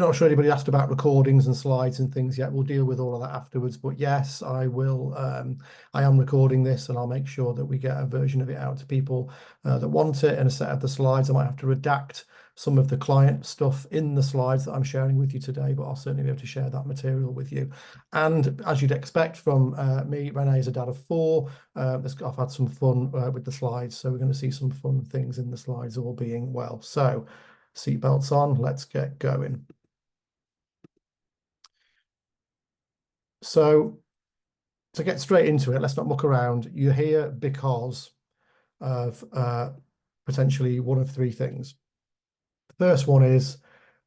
not sure anybody asked about recordings and slides and things yet. We'll deal with all of that afterwards. But yes, I will. I am recording this, and I'll make sure that we get a version of it out to people that want it, and a set of the slides. I might have to redact some of the client stuff in the slides that I'm sharing with you today, but I'll certainly be able to share that material with you. And as you'd expect from me, Rene is a dad of 4. I've had some fun with the slides, so we're going to see some fun things in the slides, all being well. So seatbelts on, let's get going. So to get straight into it, let's not muck around. You're here because of potentially one of 3 things. The first one is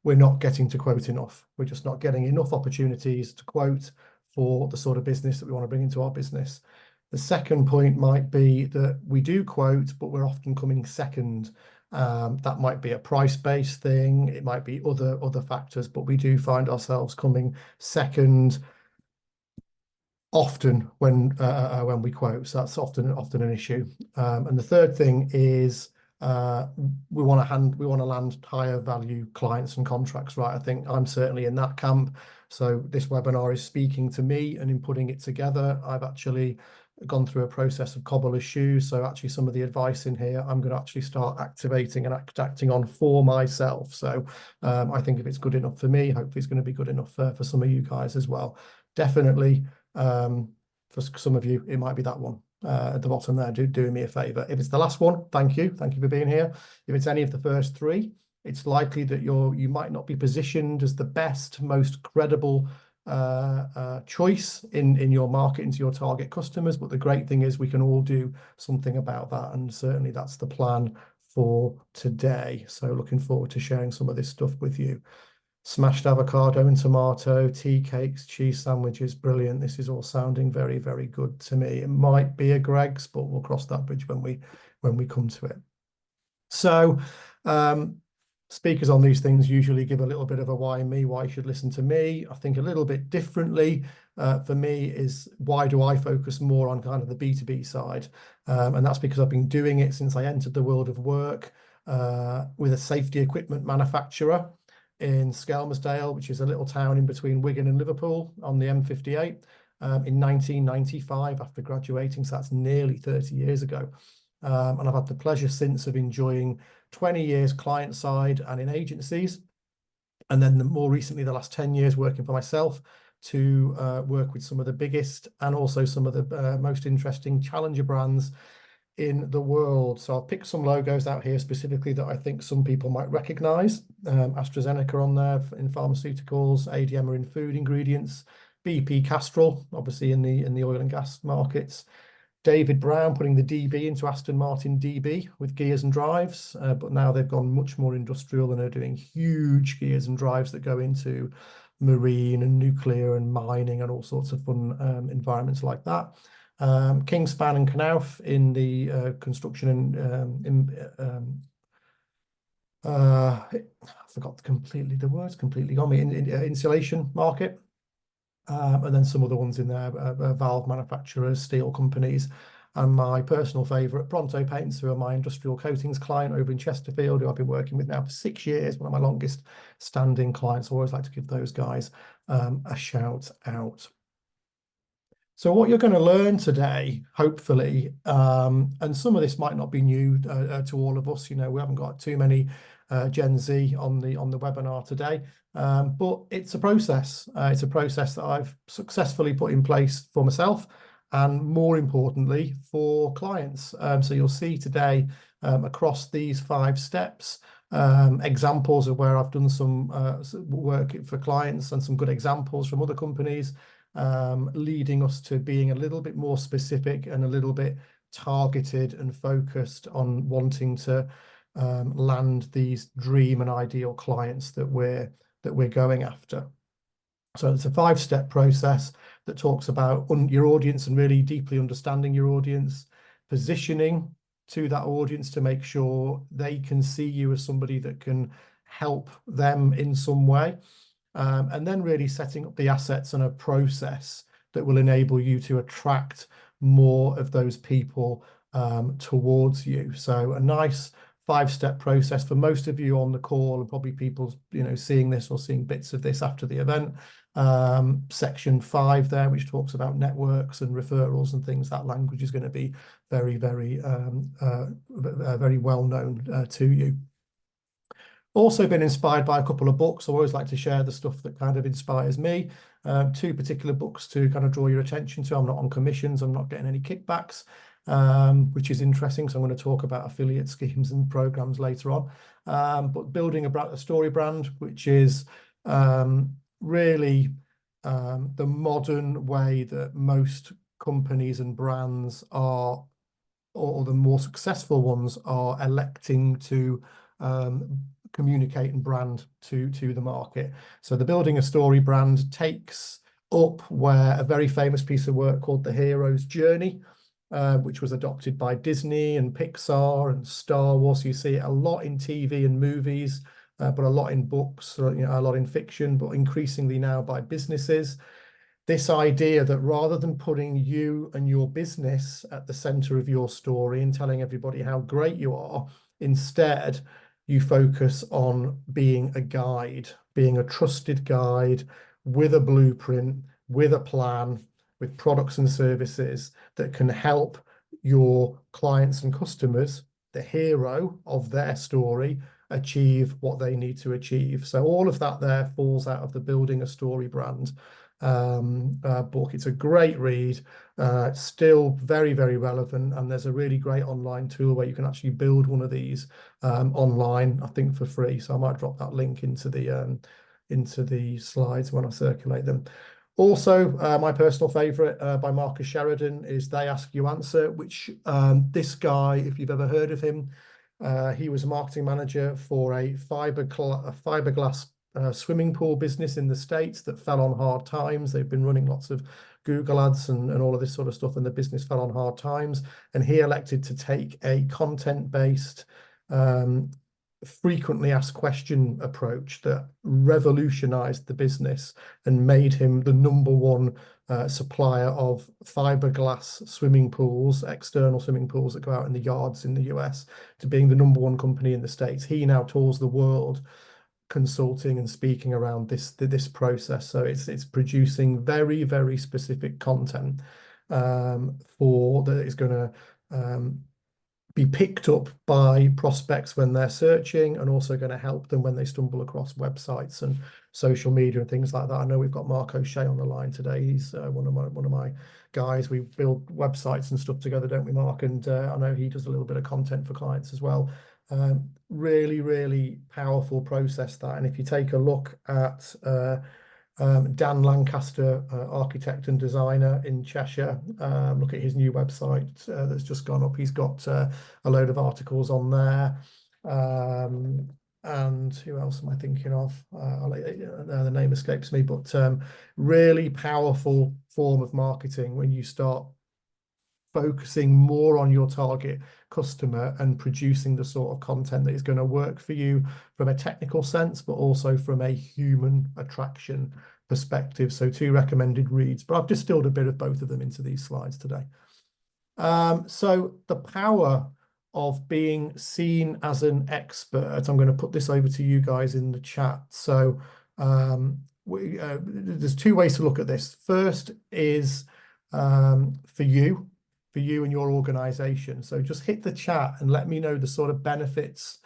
we're not getting to quote enough. We're just not getting enough opportunities to quote for the sort of business that we want to bring into our business. The second point might be that we do quote, but we're often coming second. That might be a price-based thing. It might be other factors, but we do find ourselves coming second often when we quote. So that's often an issue. And the third thing is we want to land higher value clients and contracts, right? I think I'm certainly in that camp. So this webinar is speaking to me, and in putting it together, I've actually gone through a process of cobbler's shoes. So actually some of the advice in here, I'm going to actually start activating and acting on for myself. So I think if it's good enough for me, hopefully it's going to be good enough for some of you guys as well. Definitely for some of you, it might be that one at the bottom there, doing me a favor. If it's the last one, thank you for being here. If it's any of the first 3, it's likely that you might not be positioned as the best, most credible choice in your market, into your target customers. But the great thing is we can all do something about that, and certainly that's the plan for today. So looking forward to sharing some of this stuff with you. Smashed avocado and tomato, tea cakes, cheese sandwiches, brilliant. This is all sounding very, very good to me. It might be a Greg's, but we'll cross that bridge when we come to it. So speakers on these things usually give a little bit of a why you should listen to me. I think a little bit differently for me is, why do I focus more on kind of the B2B side? And that's because I've been doing it since I entered the world of work with a safety equipment manufacturer in Skelmersdale, which is a little town in between Wigan and Liverpool on the M58 in 1995 after graduating. So that's nearly 30 years ago. And I've had the pleasure since of enjoying 20 years client side and in agencies. And then more recently, the last 10 years working for myself to work with some of the biggest and also some of the most interesting challenger brands in the world. So I've picked some logos out here specifically that I think some people might recognize. AstraZeneca on there in pharmaceuticals, ADM are in food ingredients, BP Castrol, obviously in the oil and gas markets. David Brown putting the DB into Aston Martin DB with gears and drives, but now they've gone much more industrial and are doing huge gears and drives that go into marine and nuclear and mining and all sorts of fun environments like that. Kingspan and Knauf in the construction and I forgot completely the words, completely gone me, in insulation market. And then some other ones in there, valve manufacturers, steel companies, and my personal favourite, Pronto Paints, who are my industrial coatings client over in Chesterfield, who I've been working with now for 6 years, one of my longest standing clients. I always like to give those guys a shout out. So what you're going to learn today, hopefully, and some of this might not be new to all of us, we haven't got too many Gen Z on the webinar today, but it's a process. It's a process that I've successfully put in place for myself and, more importantly, for clients. So you'll see today across these 5 steps examples of where I've done some work for clients and some good examples from other companies, leading us to being a little bit more specific and a little bit targeted and focused on wanting to land these dream and ideal clients that we're going after. So it's a 5-step process that talks about your audience and really deeply understanding your audience, positioning to that audience to make sure they can see you as somebody that can help them in some way. And then really setting up the assets and a process that will enable you to attract more of those people towards you. So a nice 5-step process for most of you on the call, and probably people, seeing this or seeing bits of this after the event. Section 5 there, which talks about networks and referrals and things. That language is going to be very, very, very well known to you. Also been inspired by a couple of books. I always like to share the stuff that kind of inspires me. 2 particular books to kind of draw your attention to. I'm not on commissions. I'm not getting any kickbacks, which is interesting. So I'm going to talk about affiliate schemes and programs later on. But building a story brand, which is really the modern way that most companies and brands are, or the more successful ones are electing to communicate and brand to the market. So the building a story brand takes up where a very famous piece of work called The Hero's Journey, which was adopted by Disney and Pixar and Star Wars. You see it a lot in TV and movies, but a lot in books, a lot in fiction, but increasingly now by businesses. This idea that rather than putting you and your business at the center of your story and telling everybody how great you are, instead, you focus on being a guide, being a trusted guide with a blueprint, with a plan, with products and services that can help your clients and customers, the hero of their story, achieve what they need to achieve. So all of that there falls out of the Building a Story Brand book. It's a great read, still very, very relevant, and there's a really great online tool where you can actually build one of these online, I think for free. So I might drop that link into the slides when I circulate them. Also, my personal favorite by Marcus Sheridan is They Ask You Answer, which this guy, if you've ever heard of him, he was a marketing manager for a fiberglass swimming pool business in the States that fell on hard times. They've been running lots of Google ads and all of this sort of stuff, and the business fell on hard times. And he elected to take a content-based, frequently asked question approach that revolutionized the business and made him the #1 supplier of fiberglass swimming pools, external swimming pools that go out in the yards in the US, to being the #1 company in the States. He now tours the world consulting and speaking around this process. So it's producing very, very specific content for that is going to be picked up by prospects when they're searching, and also going to help them when they stumble across websites and social media and things like that. I know we've got Mark O'Shea on the line today. He's one of my guys. We build websites and stuff together, don't we, Mark? And I know he does a little bit of content for clients as well. Really, really powerful process that. And if you take a look at Dan Lancaster, architect and designer in Cheshire, look at his new website that's just gone up. He's got a load of articles on there. And who else am I thinking of? The name escapes me, but really powerful form of marketing when you start focusing more on your target customer and producing the sort of content that is going to work for you from a technical sense, but also from a human attraction perspective. So 2 recommended reads, but I've distilled a bit of both of them into these slides today. So the power of being seen as an expert, I'm going to put this over to you guys in the chat. So there's 2 ways to look at this. First is for you and your organization. So just hit the chat and let me know the sort of benefits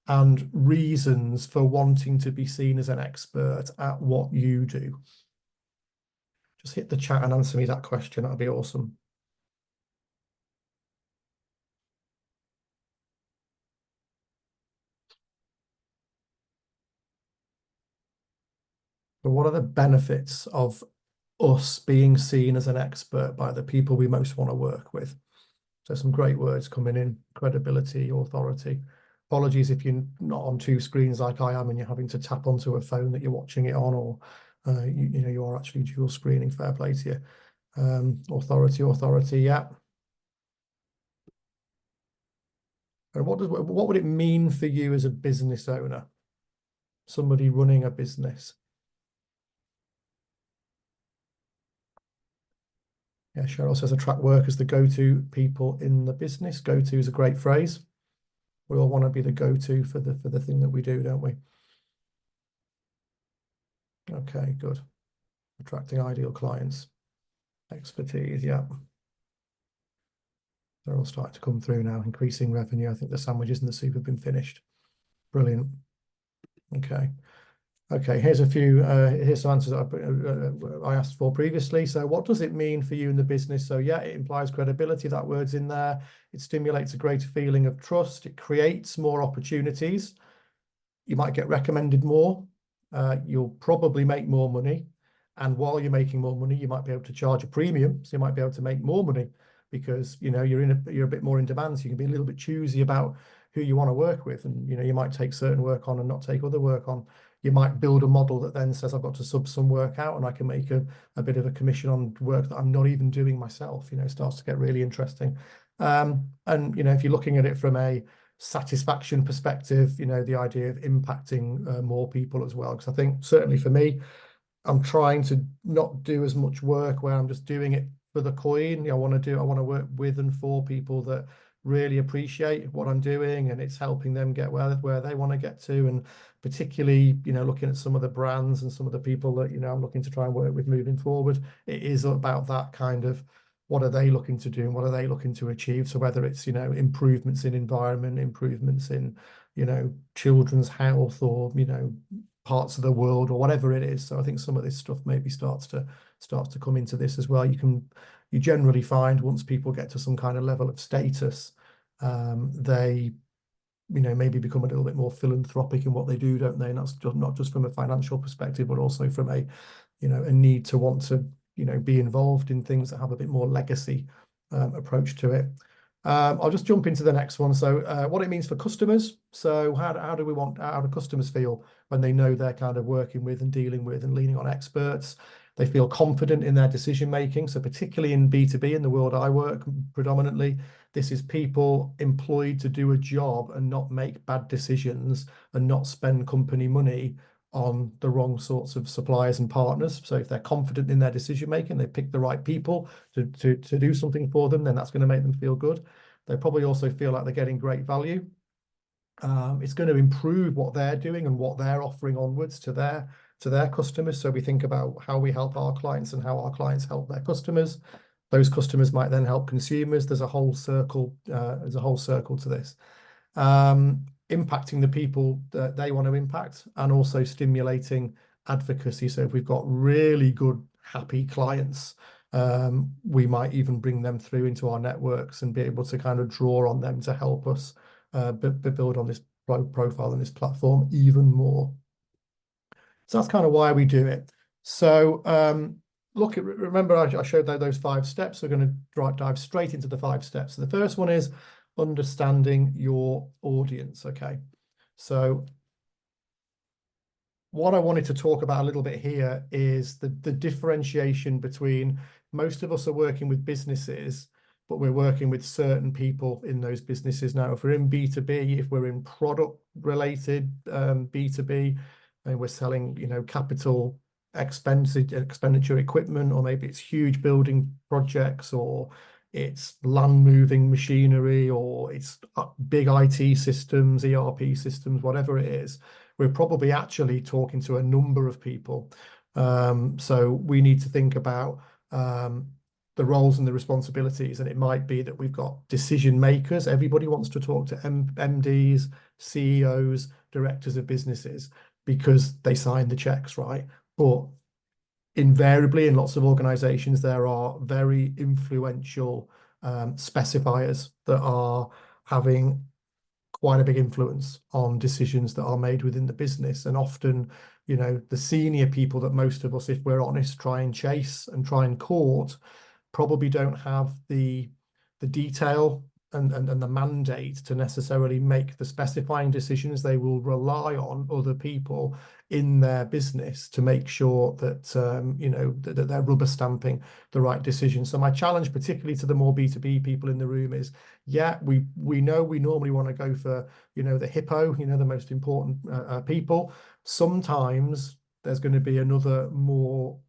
and reasons for wanting to be seen as an expert at what you do. Just hit the chat and answer me that question. That'd be awesome. But what are the benefits of us being seen as an expert by the people we most want to work with? So some great words coming in: credibility, authority. Apologies if you're not on 2 screens like I am and you're having to tap onto a phone that you're watching it on, or you are actually dual screening. Fair play to you. Authority, yeah. And what would it mean for you as a business owner, somebody running a business? Yeah, Cheryl says attract work as the go-to people in the business. Go-to is a great phrase. We all want to be the go-to for the thing that we do, don't we? Okay, good. Attracting ideal clients. Expertise, yeah. They're all starting to come through now, increasing revenue. I think the sandwiches and the soup have been finished. Brilliant. Okay. Okay, here's here's some answers that I asked for previously. So what does it mean for you in the business? So yeah, it implies credibility. That word's in there. It stimulates a greater feeling of trust. It creates more opportunities. You might get recommended more. You'll probably make more money. And while you're making more money, you might be able to charge a premium. So you might be able to make more money because you're a bit more in demand. So you can be a little bit choosy about who you want to work with. And you might take certain work on and not take other work on. You might build a model that then says I've got to sub some work out and I can make a bit of a commission on work that I'm not even doing myself. It starts to get really interesting. And if you're looking at it from a satisfaction perspective, the idea of impacting more people as well. Because I think certainly for me, I'm trying to not do as much work where I'm just doing it for the coin. I want to work with and for people that really appreciate what I'm doing, and it's helping them get where they want to get to. And particularly, looking at some of the brands and some of the people that, I'm looking to try and work with moving forward, it is about that kind of what are they looking to do and what are they looking to achieve. So whether it's, improvements in environment, improvements in, children's health or, parts of the world or whatever it is. So I think some of this stuff maybe starts to come into this as well. You generally find once people get to some kind of level of status, they maybe become a little bit more philanthropic in what they do, don't they? And that's not just from a financial perspective, but also from a need to want to be involved in things that have a bit more legacy approach to it. I'll just jump into the next one. So what it means for customers. So how do customers feel when they know they're kind of working with and dealing with and leaning on experts? They feel confident in their decision making. So particularly in B2B, in the world I work predominantly, this is people employed to do a job and not make bad decisions and not spend company money on the wrong sorts of suppliers and partners. So if they're confident in their decision making, they pick the right people to do something for them, then that's going to make them feel good. They probably also feel like they're getting great value. It's going to improve what they're doing and what they're offering onwards to their customers. So we think about how we help our clients and how our clients help their customers. Those customers might then help consumers. There's a whole circle. There's a whole circle to this. Impacting the people that they want to impact and also stimulating advocacy. So if we've got really good, happy clients, we might even bring them through into our networks and be able to kind of draw on them to help us build on this profile and this platform even more. So that's kind of why we do it. So remember I showed those 5 steps. We're going to dive straight into the 5 steps. So the first one is understanding your audience. Okay, so what I wanted to talk about a little bit here is the differentiation between most of us are working with businesses, but we're working with certain people in those businesses. Now, if we're in B2B, if we're in product related B2B, and we're selling, capital expenditure equipment, or maybe it's huge building projects, or it's land moving machinery, or it's big IT systems, ERP systems, whatever it is, we're probably actually talking to a number of people. So we need to think about the roles and the responsibilities, and it might be that we've got decision makers. Everybody wants to talk to MDs, CEOs, directors of businesses because they sign the checks, right? But invariably in lots of organizations, there are very influential specifiers that are having quite a big influence on decisions that are made within the business. And often, the senior people that most of us, if we're honest, try and chase and try and court, probably don't have the detail and the mandate to necessarily make the specifying decisions. They will rely on other people in their business to make sure that that they're rubber stamping the right decision. So my challenge, particularly to the more B2B people in the room, is we know we normally want to go for the hippo, the most important people. Sometimes there's going to be another more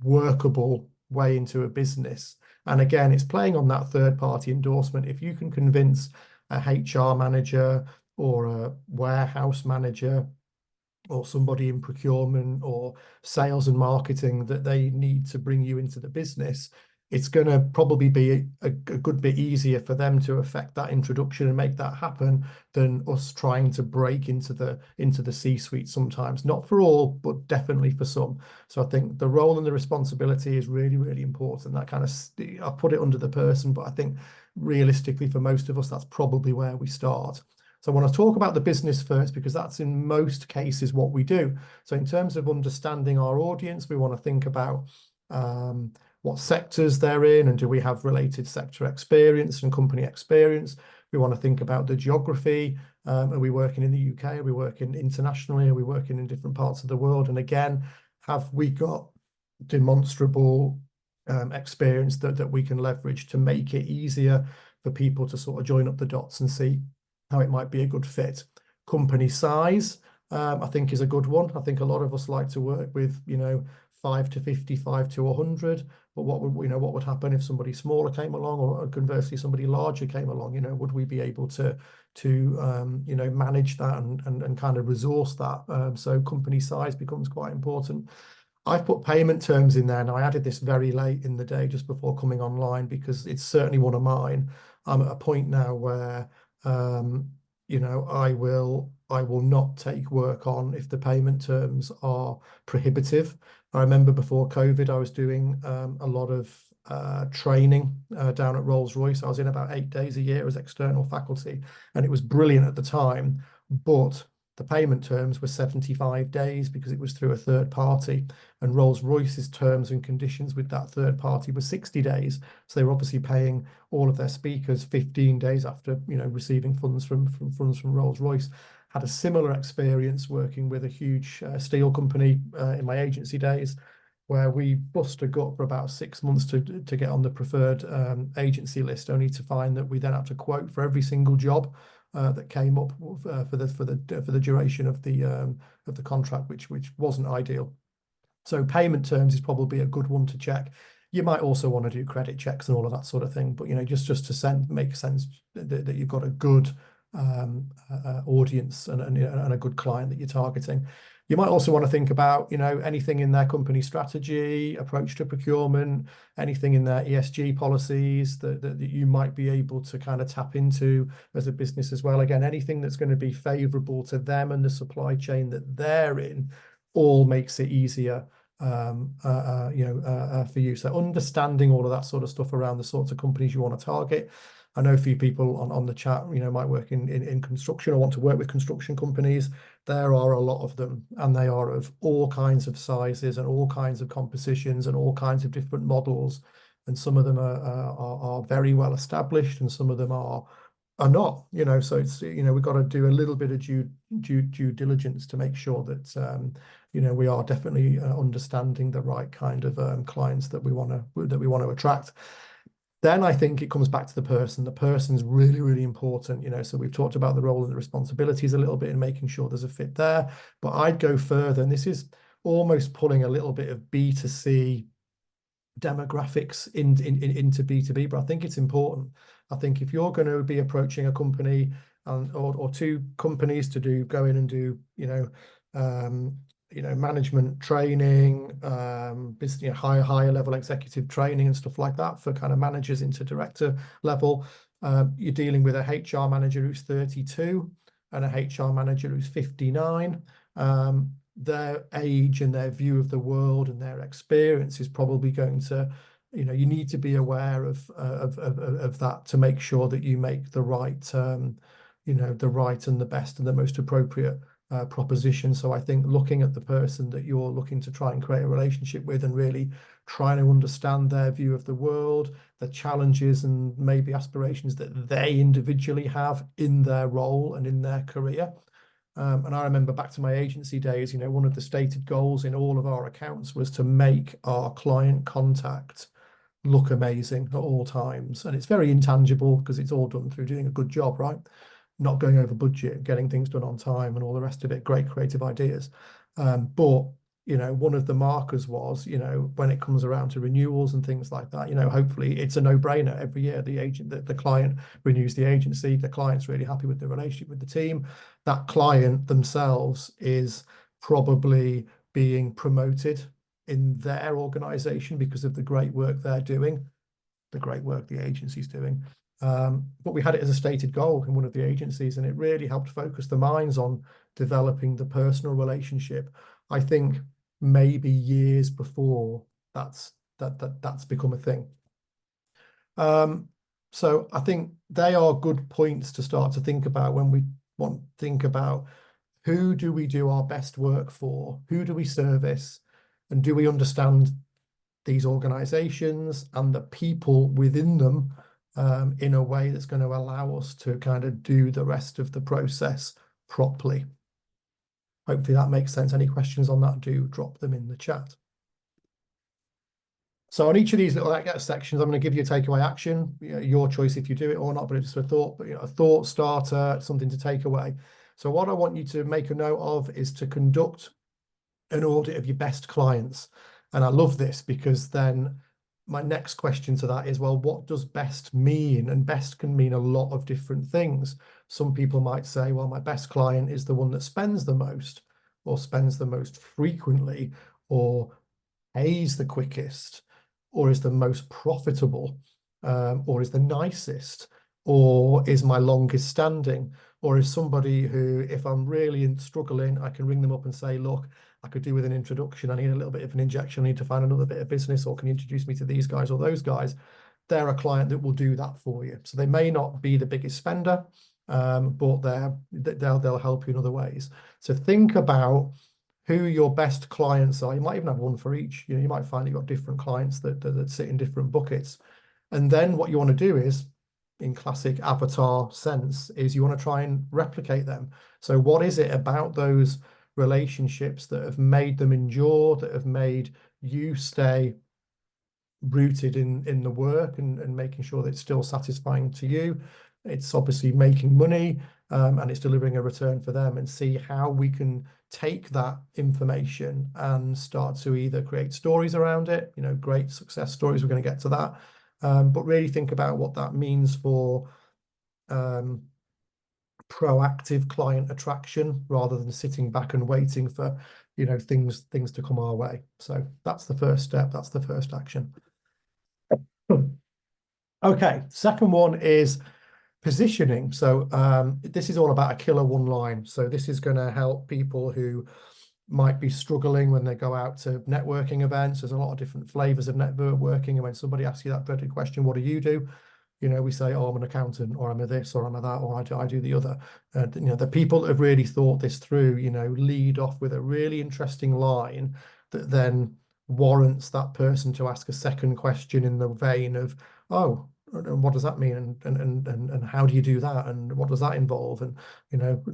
workable way into a business. And again, it's playing on that third party endorsement. If you can convince a HR manager or a warehouse manager or somebody in procurement or sales and marketing that they need to bring you into the business, it's going to probably be a good bit easier for them to affect that introduction and make that happen than us trying to break into the C-suite sometimes. Not for all, but definitely for some. So I think the role and the responsibility is really, really important. That kind of, I put it under the person, but I think realistically for most of us, that's probably where we start. So I want to talk about the business first, because that's in most cases what we do. So in terms of understanding our audience, we want to think about what sectors they're in, and do we have related sector experience and company experience. We want to think about the geography. Are we working in the UK? Are we working internationally? Are we working in different parts of the world? And again, have we got demonstrable experience that we can leverage to make it easier for people to sort of join up the dots and see how it might be a good fit. Company size, I think, is a good one. I think a lot of us like to work with, 5 to 50, 5 to 100. But what would happen if somebody smaller came along, or conversely somebody larger came along? Would we be able to manage that and kind of resource that? So company size becomes quite important. I've put payment terms in there. Now, I added this very late in the day, just before coming online, because it's certainly one of mine. I'm at a point now where I will not take work on if the payment terms are prohibitive. I remember before COVID, I was doing a lot of training down at Rolls-Royce. I was in about 8 days a year as external faculty, and it was brilliant at the time. But the payment terms were 75 days because it was through a third party, and Rolls-Royce's terms and conditions with that third party were 60 days. So they were obviously paying all of their speakers 15 days after, receiving funds from Rolls-Royce. Had a similar experience working with a huge steel company in my agency days, where we bust a gut for about 6 months to get on the preferred agency list, only to find that we then had to quote for every single job that came up for the duration of the contract, which wasn't ideal. So payment terms is probably a good one to check. You might also want to do credit checks and all of that sort of thing, but just to make sense that you've got a good audience and a good client that you're targeting. You might also want to think about, anything in their company strategy, approach to procurement, anything in their ESG policies that you might be able to kind of tap into as a business as well. Again, anything that's going to be favorable to them and the supply chain that they're in, all makes it easier for you. So understanding all of that sort of stuff around the sorts of companies you want to target. I know a few people on the chat, might work in construction or want to work with construction companies. There are a lot of them, and they are of all kinds of sizes and all kinds of compositions and all kinds of different models. And some of them are very well established, and some of them are not. So it's we've got to do a little bit of due diligence to make sure that we are definitely understanding the right kind of clients that we want to attract. Then I think it comes back to the person. The person's really, really important, so we've talked about the role and the responsibilities a little bit and making sure there's a fit there. But I'd go further, and this is almost pulling a little bit of B2C demographics into B2B, but I think it's important. I think if you're going to be approaching a company or two companies to go in and do, management training, higher level executive training and stuff like that for kind of managers into director level. You're dealing with a HR manager who's 32 and a HR manager who's 59. Their age and their view of the world and their experience is probably going to, you need to be aware of that to make sure that you make the right, the right and the best and the most appropriate proposition. So I think looking at the person that you're looking to try and create a relationship with and really trying to understand their view of the world, the challenges and maybe aspirations that they individually have in their role and in their career. And I remember back to my agency days, one of the stated goals in all of our accounts was to make our client contact look amazing at all times. And it's very intangible because it's all done through doing a good job, right? Not going over budget, getting things done on time and all the rest of it, great creative ideas. But one of the markers was, when it comes around to renewals and things like that, hopefully it's a no-brainer every year. The client renews the agency, the client's really happy with the relationship with the team. That client themselves is probably being promoted in their organization because of the great work they're doing, the great work the agency's doing. But we had it as a stated goal in one of the agencies, and it really helped focus the minds on developing the personal relationship. I think maybe years before that's become a thing. So I think they are good points to start to think about when we want to think about who do we do our best work for, who do we service, and do we understand these organizations and the people within them in a way that's going to allow us to kind of do the rest of the process properly. Hopefully that makes sense. Any questions on that, do drop them in the chat. So on each of these little sections, I'm going to give you a takeaway action. Your choice if you do it or not, but it's a thought, a thought starter, something to take away. So what I want you to make a note of is to conduct an audit of your best clients. And I love this because then my next question to that is, well, what does best mean? And best can mean a lot of different things. Some people might say, well, my best client is the one that spends the most, or spends the most frequently, or pays the quickest, or is the most profitable, or is the nicest, or is my longest standing, or is somebody who, if I'm really struggling, I can ring them up and say, look, I could do with an introduction. I need a little bit of an injection. I need to find another bit of business, or can you introduce me to these guys or those guys? They're a client that will do that for you. So they may not be the biggest spender, but they'll help you in other ways. So think about who your best clients are. You might even have one for each. You might find you've got different clients that sit in different buckets. And then what you want to do is, in classic Avatar sense, is you want to try and replicate them. So what is it about those relationships that have made them endure, that have made you stay rooted in the work and making sure that it's still satisfying to you? It's obviously making money, and it's delivering a return for them, and see how we can take that information and start to either create stories around it, great success stories, we're going to get to that, but really think about what that means for proactive client attraction rather than sitting back and waiting for things to come our way. So that's the first step, that's the first action. Okay, second one is positioning. So this is all about a killer one line. So this is going to help people who might be struggling when they go out to networking events. There's a lot of different flavors of networking, and when somebody asks you that dreaded question, what do you do? We say, oh, I'm an accountant, or I'm a this, or I'm a that, or I do the other. The people that have really thought this through, lead off with a really interesting line that then warrants that person to ask a second question in the vein of, oh, and what does that mean? And how do you do that? And what does that involve? And,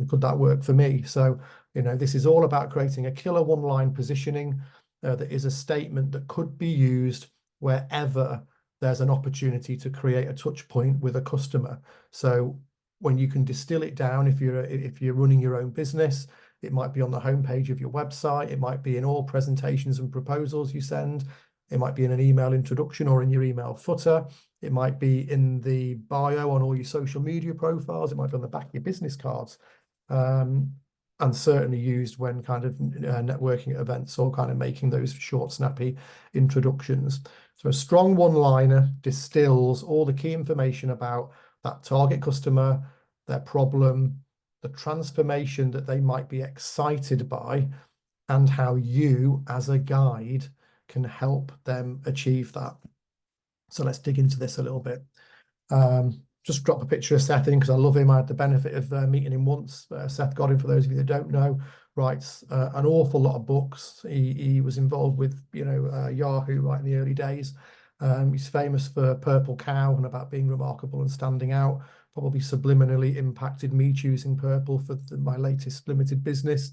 could that work for me? So, this is all about creating a killer one-line positioning that is a statement that could be used wherever there's an opportunity to create a touch point with a customer. So when you can distill it down, if you're running your own business, it might be on the homepage of your website, it might be in all presentations and proposals you send, it might be in an email introduction or in your email footer, it might be in the bio on all your social media profiles, it might be on the back of your business cards, and certainly used when kind of networking at events or kind of making those short, snappy introductions. So a strong one-liner distills all the key information about that target customer, their problem, the transformation that they might be excited by, and how you, as a guide, can help them achieve that. So let's dig into this a little bit. Just drop a picture of Seth in because I love him. I had the benefit of meeting him once. Seth Godin, for those of you that don't know, writes an awful lot of books. He was involved with Yahoo right in the early days. He's famous for Purple Cow and about being remarkable and standing out. Probably subliminally impacted me choosing purple for my latest limited business.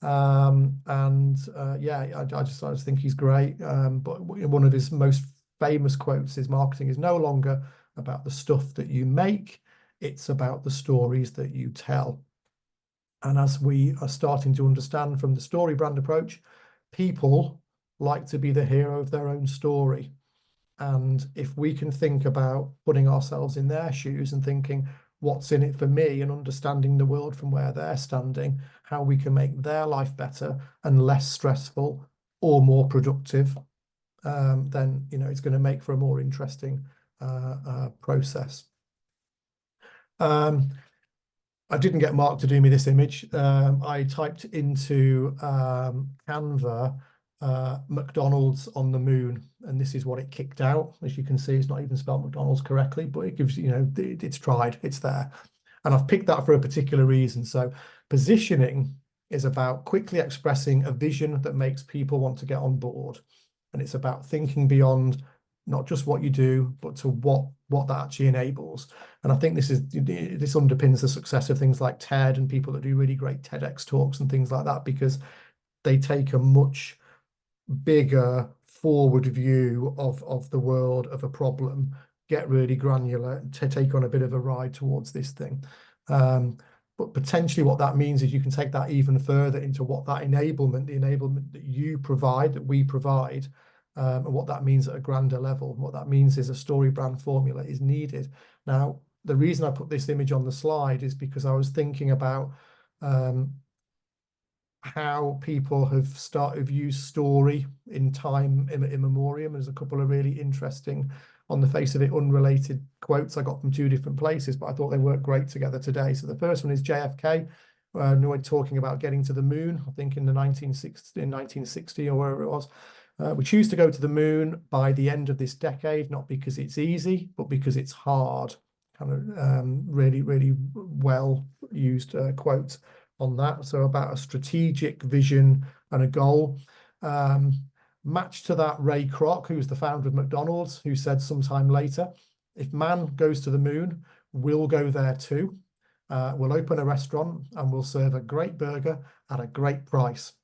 Yeah, I just think he's great. But one of his most famous quotes is, marketing is no longer about the stuff that you make, it's about the stories that you tell. And as we are starting to understand from the story brand approach, people like to be the hero of their own story. And if we can think about putting ourselves in their shoes and thinking, what's in it for me, and understanding the world from where they're standing, how we can make their life better and less stressful or more productive, then it's going to make for a more interesting process. I didn't get Mark to do me this image. I typed into Canva McDonald's on the moon, and this is what it kicked out. As you can see, it's not even spelled McDonald's correctly, but it gives it's tried, it's there. And I've picked that for a particular reason. So positioning is about quickly expressing a vision that makes people want to get on board. And it's about thinking beyond not just what you do, but to what that actually enables. And I think this underpins the success of things like TED and people that do really great TEDx talks and things like that, because they take a much bigger forward view of the world, of a problem, get really granular, to take on a bit of a ride towards this thing. But potentially what that means is you can take that even further into what that enablement, the enablement that you provide, that we provide, and what that means at a grander level. What that means is a story brand formula is needed. Now, the reason I put this image on the slide is because I was thinking about how people have used story in time immemorial. There's a couple of really interesting, on the face of it, unrelated quotes I got from two different places, but I thought they worked great together today. So the first one is JFK, we're talking about getting to the moon, I think in 1960 or wherever it was. We choose to go to the moon by the end of this decade, not because it's easy, but because it's hard. Kind of really, really well used quote on that. So about a strategic vision and a goal. Matched to that, Ray Kroc, who's the founder of McDonald's, who said sometime later, if man goes to the moon, we'll go there too. We'll open a restaurant and we'll serve a great burger at a great price.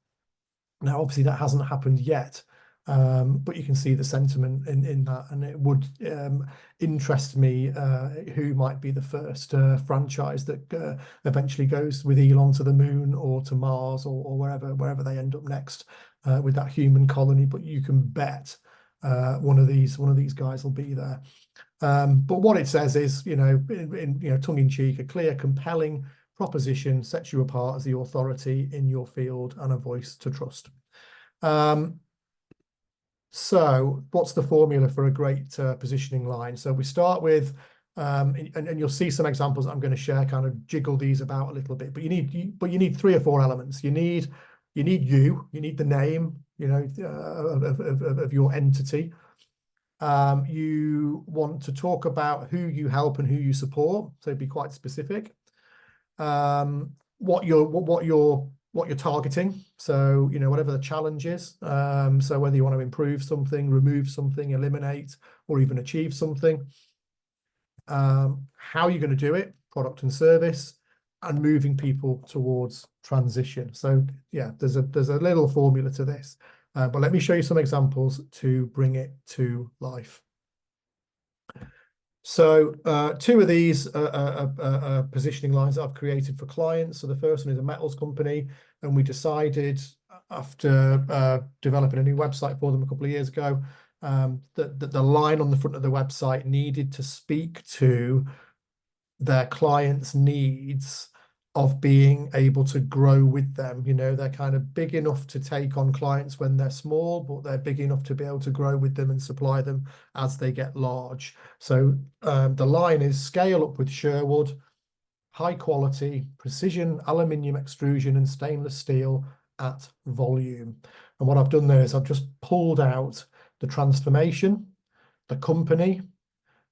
Now, obviously, that hasn't happened yet, but you can see the sentiment in that, and it would interest me who might be the first franchise that eventually goes with Elon to the moon or to Mars or wherever they end up next with that human colony. But you can bet one of these guys will be there. But what it says is, tongue in cheek, a clear, compelling proposition sets you apart as the authority in your field and a voice to trust. So what's the formula for a great positioning line? So we start with, and you'll see some examples that I'm going to share, kind of jiggle these about a little bit, but you need 3 or 4 elements. You need you need the name, of your entity. You want to talk about who you help and who you support, so be quite specific. What you're targeting, so whatever the challenge is, so whether you want to improve something, remove something, eliminate, or even achieve something, how you're going to do it, product and service, and moving people towards transition. So yeah, there's a little formula to this, but let me show you some examples to bring it to life. So 2 of these positioning lines that I've created for clients. So the first one is a metals company, and we decided after developing a new website for them a couple of years ago that the line on the front of the website needed to speak to their clients' needs of being able to grow with them. They're kind of big enough to take on clients when they're small, but they're big enough to be able to grow with them and supply them as they get large. So the line is scale up with Sherwood, high quality, precision aluminium extrusion and stainless steel at volume. And what I've done there is I've just pulled out the transformation, the company,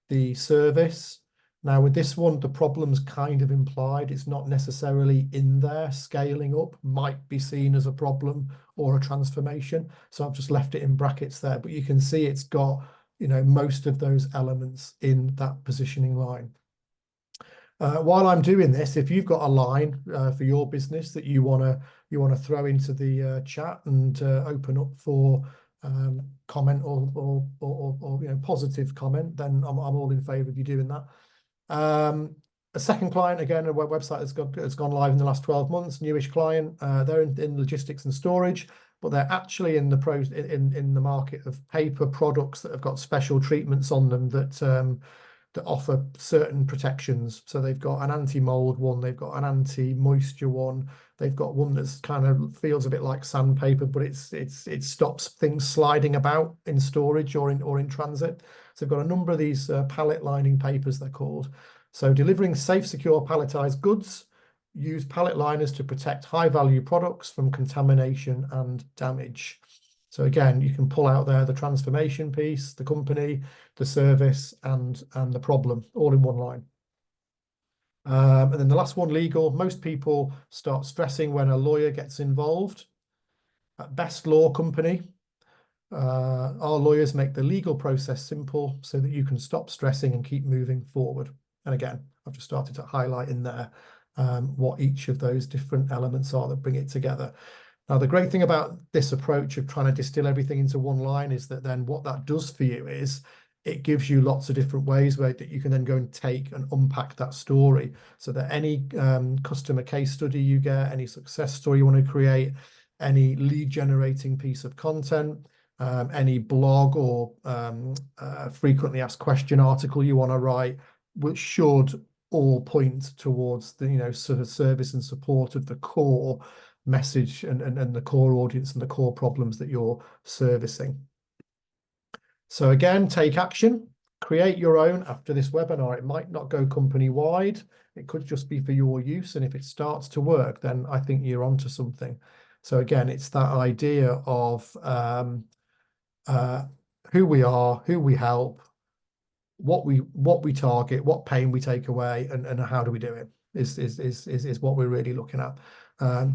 the service. Now with this one, the problem's kind of implied. It's not necessarily in there. Scaling up might be seen as a problem or a transformation. So I've just left it in brackets there, but you can see it's got, most of those elements in that positioning line. While I'm doing this, if you've got a line for your business that you want to throw into the chat and open up for comment or positive comment, then I'm all in favour of you doing that. A second client, again, a website that's gone live in the last 12 months, newish client. They're in logistics and storage. but they're actually in the market of paper products that have got special treatments on them that offer certain protections. So they've got an anti-mold one, they've got an anti-moisture one, they've got one that's kind of feels a bit like sandpaper, but it stops things sliding about in storage or in transit. So they've got a number of these pallet lining papers, they're called. So delivering safe, secure palletized goods, use pallet liners to protect high value products from contamination and damage. So again, you can pull out there the transformation piece, the company, the service, and the problem all in one line. And then the last one, legal. Most people start stressing when a lawyer gets involved. At Best Law Company, our lawyers make the legal process simple so that you can stop stressing and keep moving forward. And again, I've just started to highlight in there what each of those different elements are that bring it together. Now, the great thing about this approach of trying to distill everything into one line is that then what that does for you is it gives you lots of different ways where that you can then go and take and unpack that story, so that any customer case study you get, any success story you want to create, any lead generating piece of content, any blog or frequently asked question article you want to write, which should all point towards the sort of service and support of the core message and the core audience and the core problems that you're servicing. So again, take action, create your own after this webinar. It might not go company wide. It could just be for your use. And if it starts to work, then I think you're onto something. So again, it's that idea of who we are, who we help, what we target, what pain we take away, and how do we do it is what we're really looking at.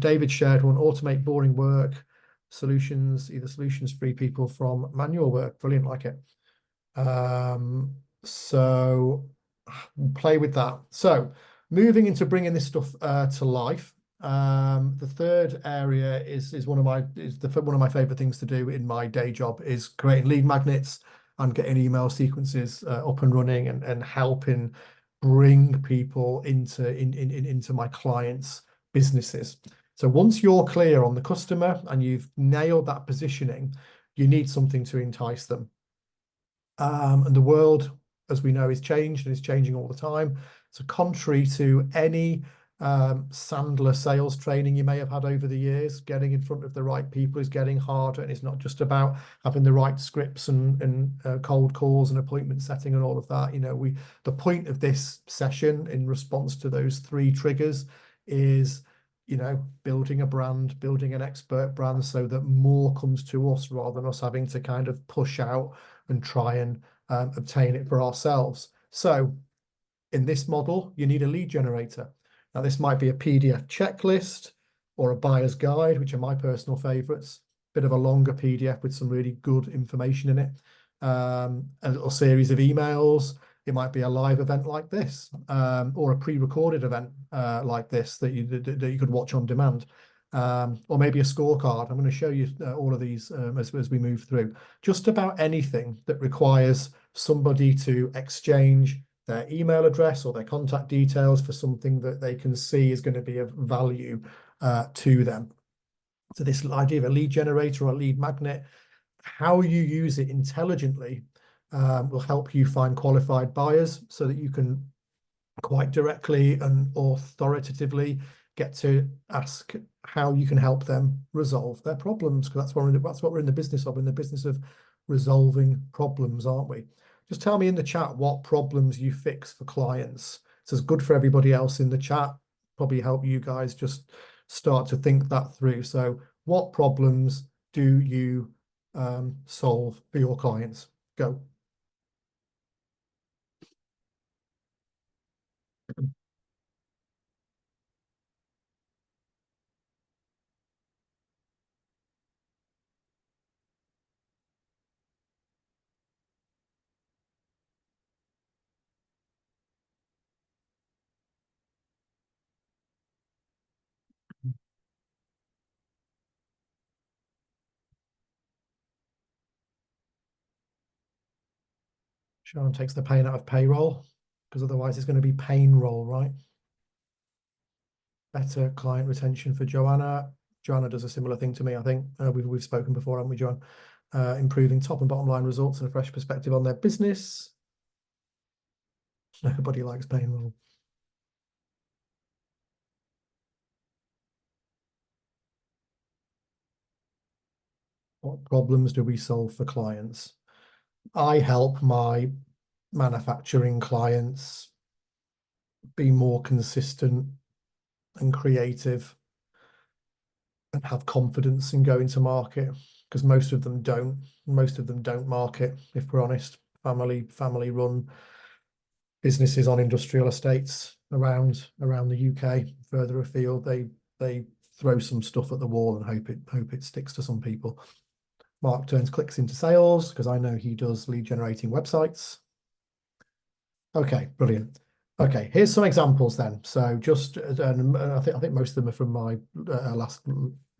David shared one, automate boring work, solutions, either solutions free people from manual work. Brilliant, like it. So play with that. So moving into bringing this stuff to life. The third area is one of my favorite things to do in my day job is creating lead magnets and getting email sequences up and running and helping bring people into my clients' businesses. So once you're clear on the customer and you've nailed that positioning, you need something to entice them. And the world, as we know, is changed and is changing all the time. So contrary to any Sandler sales training you may have had over the years, getting in front of the right people is getting harder, and it's not just about having the right scripts and cold calls and appointment setting and all of that. The point of this session in response to those 3 triggers is building a brand, building an expert brand so that more comes to us rather than us having to kind of push out and try and obtain it for ourselves. So in this model, you need a lead generator. Now, this might be a PDF checklist or a buyer's guide, which are my personal favorites. Bit of a longer PDF with some really good information in it. A little series of emails. It might be a live event like this, or a pre-recorded event like this that you could watch on demand, or maybe a scorecard. I'm going to show you all of these as we move through. Just about anything that requires somebody to exchange their email address or their contact details for something that they can see is going to be of value to them. So this idea of a lead generator or a lead magnet, how you use it intelligently will help you find qualified buyers so that you can quite directly and authoritatively get to ask how you can help them resolve their problems, because that's what we're in the business of. We're in the business of resolving problems, aren't we? Just tell me in the chat what problems you fix for clients. It's as good for everybody else in the chat. Probably help you guys just start to think that through. So what problems do you solve for your clients? Go. Sean takes the pain out of payroll, because otherwise it's going to be pain roll, right? Better client retention for Joanna. Joanna does a similar thing to me, I think. We've spoken before, haven't we, John? Improving top and bottom line results and a fresh perspective on their business. Nobody likes payroll. What problems do we solve for clients? I help my manufacturing clients be more consistent and creative and have confidence in going to market, because most of them don't. Most of them don't market, if we're honest. Family run businesses on industrial estates around the UK, further afield. They throw some stuff at the wall and hope it sticks to some people. Mark turns clicks into sales because I know he does lead generating websites. Okay, brilliant. Okay, here's some examples then. So just, and I think most of them are from my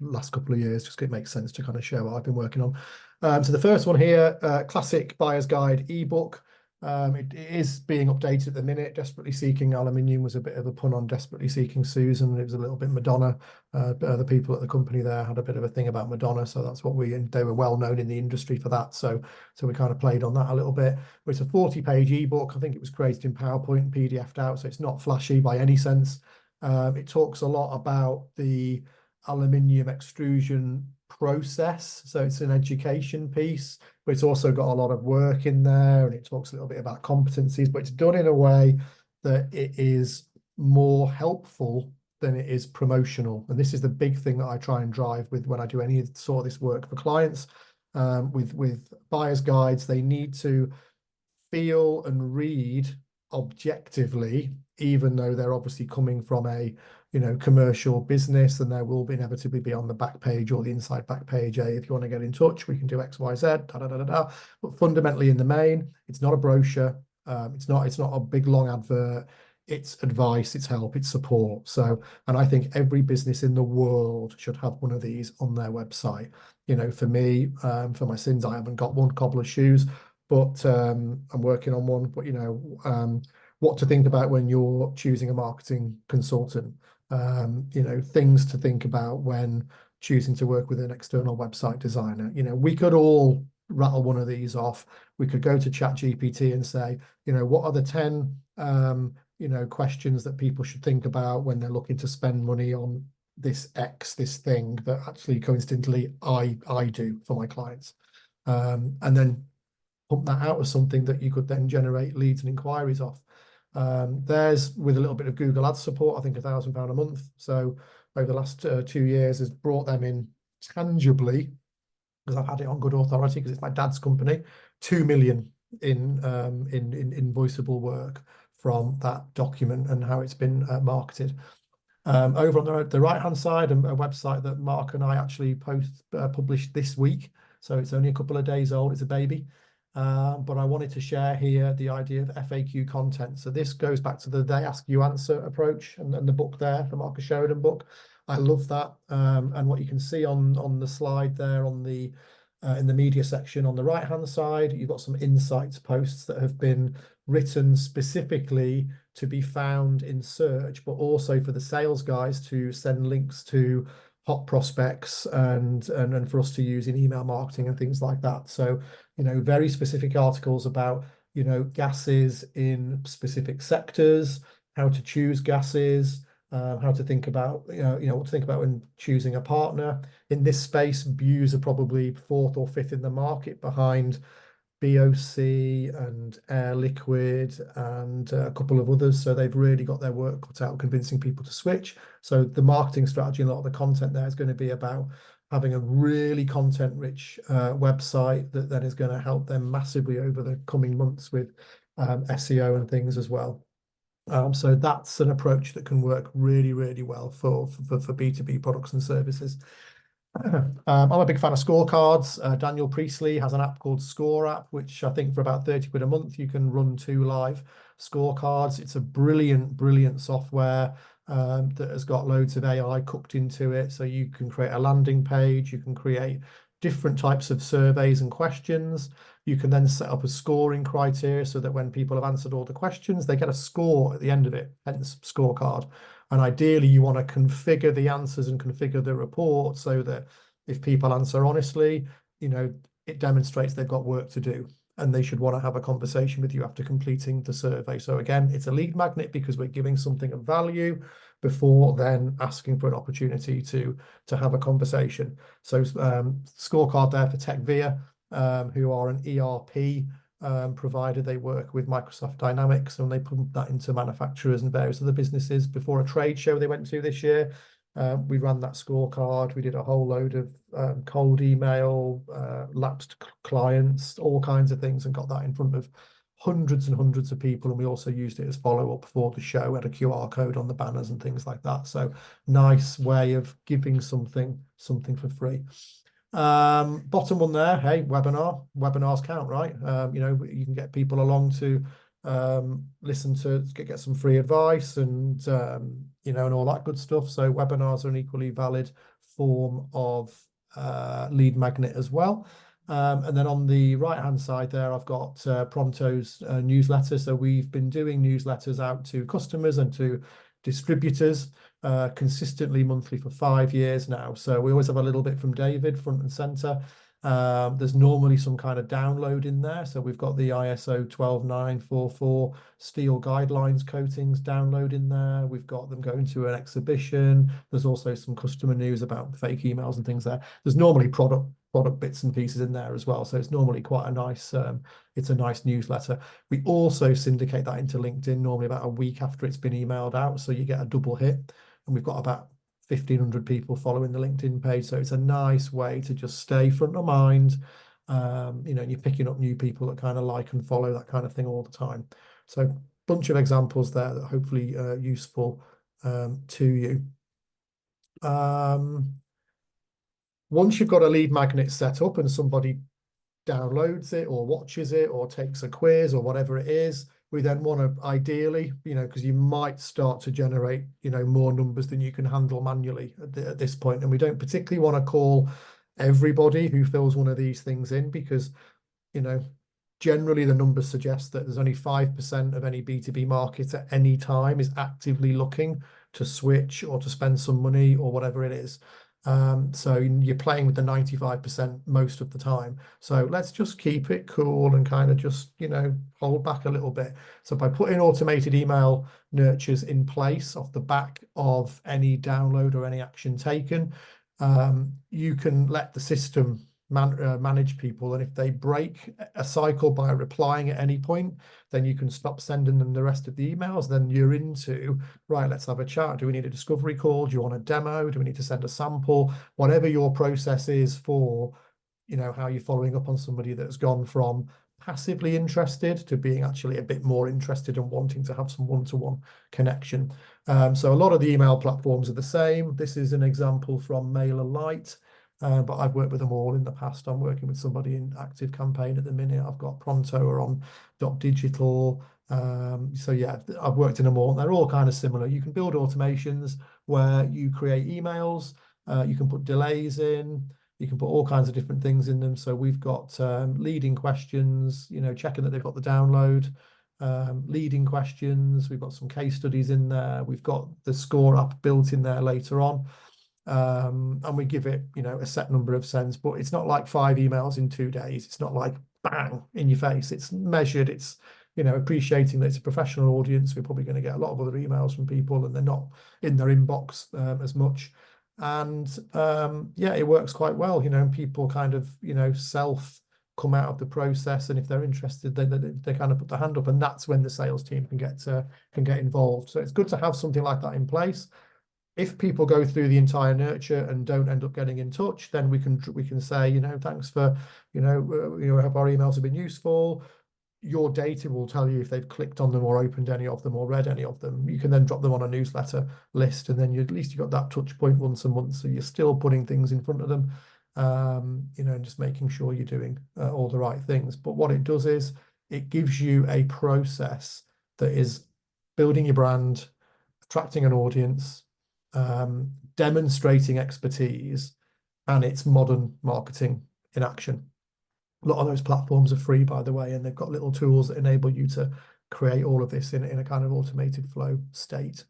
last couple of years, just it makes sense to kind of share what I've been working on. So the first one here, classic buyer's guide ebook. It is being updated at the minute. Desperately Seeking Aluminium was a bit of a pun on Desperately Seeking Susan. It was a little bit Madonna. But other people at the company there had a bit of a thing about Madonna, so that's what they were well known in the industry for that. So we kind of played on that a little bit. But it's a 40-page ebook. I think it was created in PowerPoint and PDF'd out, so it's not flashy by any sense. It talks a lot about the aluminium extrusion process, so it's an education piece, but it's also got a lot of work in there, and it talks a little bit about competencies, but it's done in a way that it is more helpful than it is promotional. And this is the big thing that I try and drive with when I do any sort of this work for clients. With buyer's guides, they need to feel and read objectively, even though they're obviously coming from a commercial business, and there will inevitably be on the back page or the inside back page, hey, if you want to get in touch, we can do X, Y, Z, da, da, da, da, da. But fundamentally, in the main, it's not a brochure. It's not a big long advert. It's advice, it's help, it's support. So, and I think every business in the world should have one of these on their website. For me, for my sins, I haven't got one, cobbler's shoes, but I'm working on one. But what to think about when you're choosing a marketing consultant. Things to think about when choosing to work with an external website designer. We could all rattle one of these off. We could go to ChatGPT and say, what are the 10 questions that people should think about when they're looking to spend money on this thing that actually coincidentally I do for my clients, and then pump that out as something that you could then generate leads and inquiries off. There's, with a little bit of Google Ads support, I think £1,000 a month. So over the last 2 years has brought them in tangibly, because I've had it on good authority because it's my dad's company, 2 million in invoiceable work from that document and how it's been marketed. Over on the right hand side, a website that Mark and I actually published this week, so it's only a couple of days old. It's a baby. But I wanted to share here the idea of FAQ content. So this goes back to the they ask you answer approach and the book there, the Marcus Sheridan book. I love that. And what you can see on the slide there on the in the media section on the right hand side, you've got some insights posts that have been written specifically to be found in search, but also for the sales guys to send links to hot prospects and for us to use in email marketing and things like that. So very specific articles about gases in specific sectors, how to choose gases, how to think about what to think about when choosing a partner. In this space, BUs are probably 4th or 5th in the market behind BOC and Air Liquid and a couple of others. So they've really got their work cut out convincing people to switch. So the marketing strategy and a lot of the content there is going to be about having a really content-rich website that then is going to help them massively over the coming months with SEO and things as well. So that's an approach that can work really, really well for B2B products and services. I'm a big fan of scorecards. Daniel Priestley has an app called Score App, which I think for about 30 quid a month, you can run 2 live scorecards. It's a brilliant software that has got loads of AI cooked into it. So you can create a landing page, you can create different types of surveys and questions. You can then set up a scoring criteria so that when people have answered all the questions, they get a score at the end of it, hence scorecard. And ideally, you want to configure the answers and configure the report so that if people answer honestly, it demonstrates they've got work to do and they should want to have a conversation with you after completing the survey. So again, it's a lead magnet because we're giving something of value before then asking for an opportunity to have a conversation. So scorecard there for TechVia, who are an ERP provider. They work with Microsoft Dynamics and they put that into manufacturers and various other businesses. Before a trade show they went to this year, we ran that scorecard. We did a whole load of cold email, lapsed clients, all kinds of things, and got that in front of hundreds and hundreds of people. And we also used it as follow-up for the show, had a QR code on the banners and things like that. So nice way of giving something for free. Bottom one there, hey, webinars count, right? You can get people along to listen to get some free advice and and all that good stuff. So webinars are an equally valid form of lead magnet as well. And then on the right hand side there, I've got Pronto's newsletter. So we've been doing newsletters out to customers and to distributors consistently monthly for 5 years now. So we always have a little bit from David front and center. There's normally some kind of download in there. So we've got the ISO 12944 steel guidelines coatings download in there. We've got them going to an exhibition. There's also some customer news about fake emails and things there. There's normally product bits and pieces in there as well. So it's normally quite a nice, it's a nice newsletter. We also syndicate that into LinkedIn normally about a week after it's been emailed out. So you get a double hit. And we've got about 1,500 people following the LinkedIn page. So it's a nice way to just stay front of mind. You're picking up new people that kind of like and follow that kind of thing all the time. So bunch of examples there that hopefully useful to you. Once you've got a lead magnet set up and somebody downloads it or watches it or takes a quiz or whatever it is, we then want to ideally, because you might start to generate, more numbers than you can handle manually at this point. And we don't particularly want to call everybody who fills one of these things in because, generally the numbers suggest that there's only 5% of any B2B market at any time is actively looking to switch or to spend some money or whatever it is. So you're playing with the 95% most of the time. So let's just keep it cool and kind of just, hold back a little bit. So by putting automated email nurtures in place off the back of any download or any action taken, you can let the system manage people. And if they break a cycle by replying at any point, then you can stop sending them the rest of the emails. Then you're into, right, let's have a chat. Do we need a discovery call? Do you want a demo? Do we need to send a sample? Whatever your process is for, how you're following up on somebody that's gone from passively interested to being actually a bit more interested and wanting to have some one-to-one connection. So a lot of the email platforms are the same. This is an example from MailerLite. But I've worked with them all in the past. I'm working with somebody in Active Campaign at the minute. I've got Pronto or on .digital. So yeah, I've worked in them all. They're all kind of similar. You can build automations where you create emails. You can put delays in. You can put all kinds of different things in them. So we've got leading questions, checking that they've got the download. Leading questions. We've got some case studies in there. We've got the score app built in there later on. And we give it, a set number of sends, but it's not like 5 emails in 2 days. It's not like bang in your face. It's measured. It's, appreciating that it's a professional audience. We're probably going to get a lot of other emails from people and they're not in their inbox as much. And yeah, it works quite well, people kind of, self come out of the process. And if they're interested, they kind of put their hand up, and that's when the sales team can get involved. So it's good to have something like that in place. If people go through the entire nurture and don't end up getting in touch, then we can say, thanks for, I hope our emails have been useful. Your data will tell you if they've clicked on them or opened any of them or read any of them. You can then drop them on a newsletter list, and then at least you've got that touch point once a month. So you're still putting things in front of them, and just making sure you're doing all the right things. But what it does is it gives you a process that is building your brand, attracting an audience, demonstrating expertise, and it's modern marketing in action. A lot of those platforms are free, by the way, and they've got little tools that enable you to create all of this in a kind of automated flow state.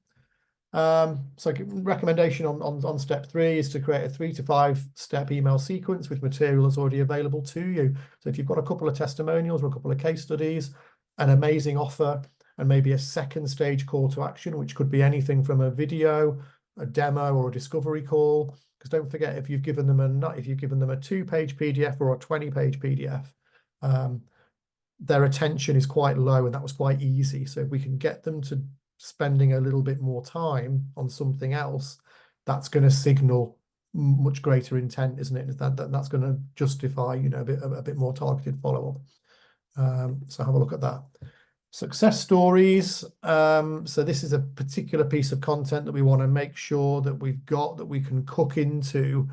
So recommendation on step 3 is to create a 3 to 5 step email sequence with material that's already available to you. So if you've got a couple of testimonials or a couple of case studies, an amazing offer, and maybe a second stage call to action, which could be anything from a video, a demo, or a discovery call. Because don't forget, if you've given them a 2-page PDF or a 20-page PDF, their attention is quite low, and that was quite easy. So if we can get them to spending a little bit more time on something else, that's going to signal much greater intent, isn't it? That's going to justify, a bit more targeted follow-up. So have a look at that. Success stories. So this is a particular piece of content that we want to make sure that we've got, that we can cook into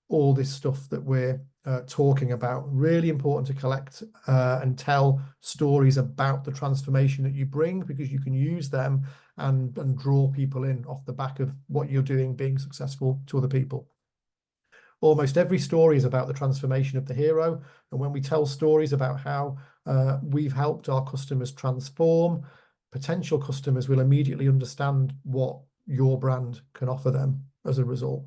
all this stuff that we're talking about. Really important to collect and tell stories about the transformation that you bring, because you can use them and draw people in off the back of what you're doing, being successful to other people. Almost every story is about the transformation of the hero. And when we tell stories about how we've helped our customers transform, potential customers will immediately understand what your brand can offer them as a result.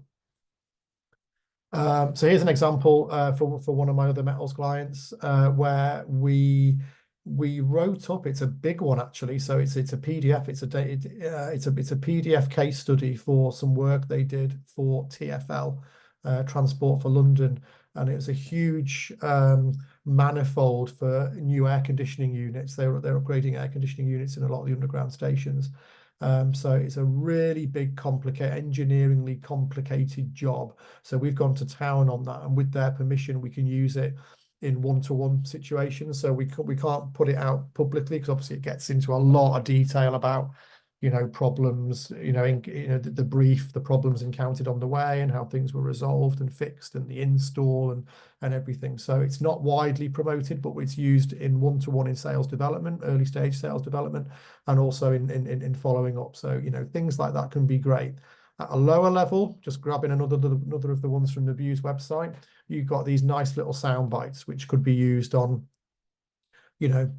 So here's an example for one of my other metals clients where we wrote up. It's a big one actually. So it's a PDF. It's a PDF case study for some work they did for TfL, Transport for London, and it was a huge manifold for new air conditioning units. They're upgrading air conditioning units in a lot of the underground stations. So it's a really big, engineeringly complicated job. So we've gone to town on that, and with their permission, we can use it in one-to-one situations. So we can't put it out publicly, because obviously it gets into a lot of detail about, problems, the brief, the problems encountered on the way, and how things were resolved and fixed, and the install and everything. So it's not widely promoted, but it's used in one-to-one in sales development, early stage sales development, and also in following up. So, things like that can be great. At a lower level, just grabbing another of the ones from the Views website, you've got these nice little sound bites, which could be used on,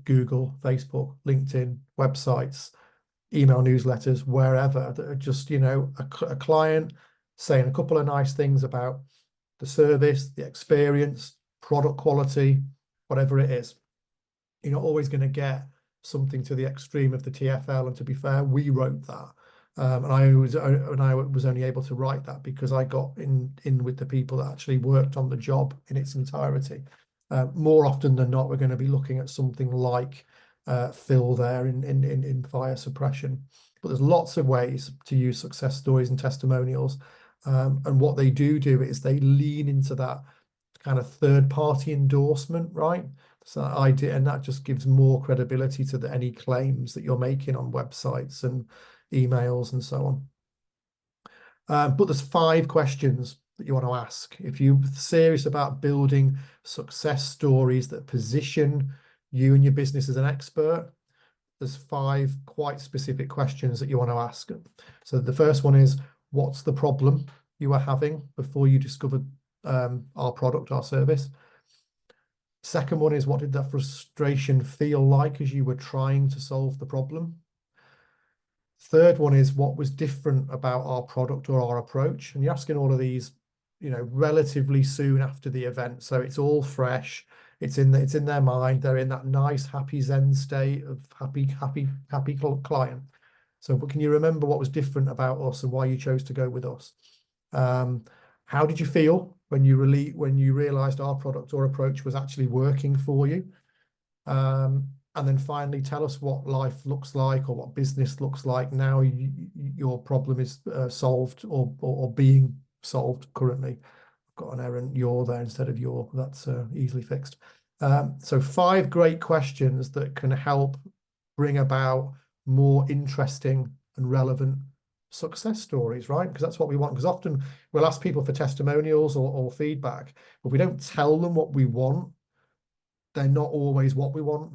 Google, Facebook, LinkedIn, websites, email newsletters, wherever, that are just, a client saying a couple of nice things about the service, the experience, product quality, whatever it is. You're not always going to get something to the extreme of the TfL. And to be fair, we wrote that. And I was only able to write that because I got in with the people that actually worked on the job in its entirety. More often than not, we're going to be looking at something like Phil there in fire suppression. But there's lots of ways to use success stories and testimonials. And what they do is they lean into that kind of third-party endorsement, right? So that idea, and that just gives more credibility to any claims that you're making on websites and emails and so on. But there's 5 questions that you want to ask. If you're serious about building success stories that position you and your business as an expert, there's 5 quite specific questions that you want to ask. So the first one is, what's the problem you were having before you discovered our product, our service? Second one is, what did that frustration feel like as you were trying to solve the problem? Third one is, what was different about our product or our approach? And you're asking all of these, relatively soon after the event. So it's all fresh. It's in their mind. They're in that nice, happy Zen state of happy client. So, but can you remember what was different about us and why you chose to go with us? How did you feel when you realized our product or approach was actually working for you? And then finally, tell us what life looks like, or what business looks like now your problem is solved or being solved currently. I've got an errant "your" there instead of "your." That's easily fixed. So 5 great questions that can help bring about more interesting and relevant success stories, right? Because that's what we want. Because often we'll ask people for testimonials or feedback, but we don't tell them what we want. They're not always what we want.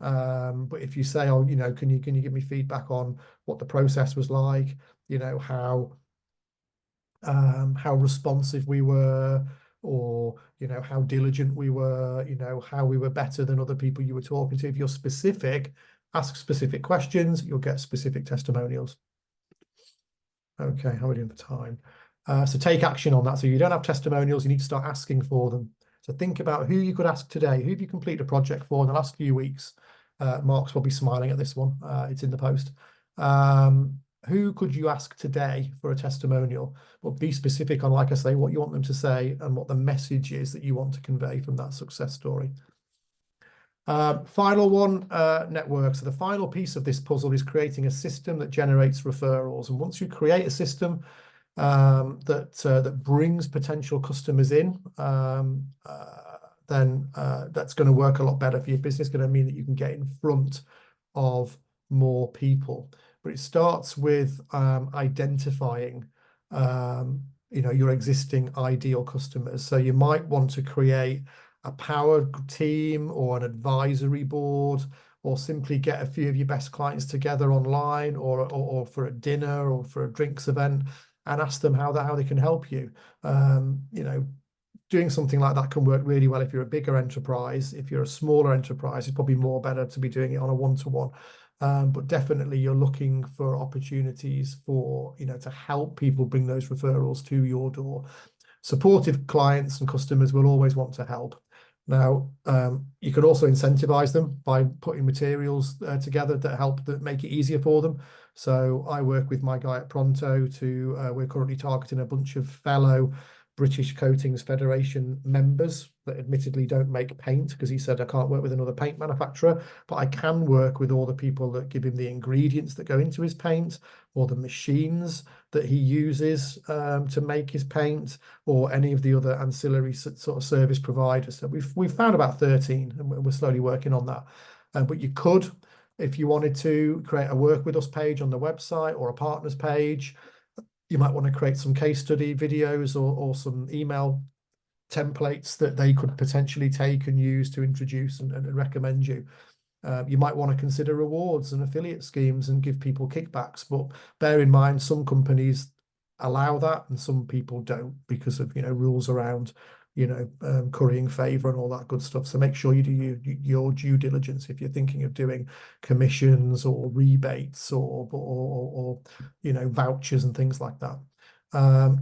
But if you say, oh, can you give me feedback on what the process was like, how responsive we were, or, how diligent we were, how we were better than other people you were talking to. If you're specific, ask specific questions, you'll get specific testimonials. Okay, how are we doing for time? So take action on that. So you don't have testimonials, you need to start asking for them. So think about who you could ask today. Who have you completed a project for in the last few weeks? Mark's probably smiling at this one. It's in the post. Who could you ask today for a testimonial? But be specific on, like I say, what you want them to say and what the message is that you want to convey from that success story. Final one, network. So the final piece of this puzzle is creating a system that generates referrals. And once you create a system that brings potential customers in, then that's going to work a lot better for your business. Going to mean that you can get in front of more people. But it starts with identifying, your existing ideal customers. So you might want to create a power team or an advisory board, or simply get a few of your best clients together online or for a dinner or for a drinks event and ask them how they can help you. Doing something like that can work really well if you're a bigger enterprise. If you're a smaller enterprise, it's probably more better to be doing it on a one-to-one. But definitely you're looking for opportunities for, to help people bring those referrals to your door. Supportive clients and customers will always want to help. Now, you could also incentivize them by putting materials together that make it easier for them. So I work with my guy at Pronto we're currently targeting a bunch of fellow British Coatings Federation members that admittedly don't make paint, because he said, I can't work with another paint manufacturer, but I can work with all the people that give him the ingredients that go into his paint, or the machines that he uses to make his paint, or any of the other ancillary sort of service providers. So we've found about 13, and we're slowly working on that. But you could, if you wanted to, create a work with us page on the website or a partners page. You might want to create some case study videos or some email templates that they could potentially take and use to introduce and recommend you. You might want to consider rewards and affiliate schemes and give people kickbacks, but bear in mind some companies allow that and some people don't, because of rules around currying favor and all that good stuff. So make sure you do your due diligence if you're thinking of doing commissions or rebates or vouchers and things like that.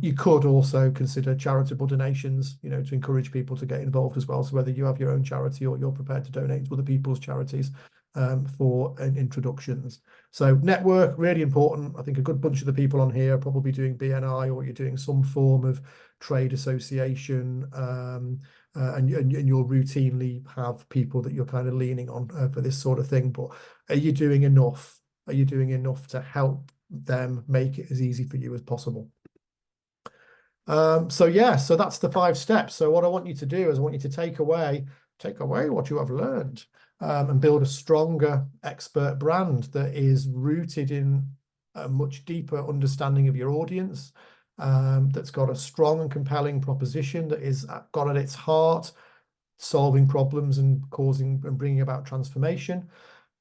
You could also consider charitable donations, to encourage people to get involved as well. So whether you have your own charity or you're prepared to donate to other people's charities for introductions. So network, really important. I think a good bunch of the people on here are probably doing BNI, or you're doing some form of trade association, and you'll routinely have people that you're kind of leaning on for this sort of thing. But are you doing enough? Are you doing enough to help them make it as easy for you as possible? So that's the 5 steps. So what I want you to do is I want you to take away what you have learned, and build a stronger expert brand that is rooted in a much deeper understanding of your audience, that's got a strong and compelling proposition that is got at its heart solving problems and causing and bringing about transformation,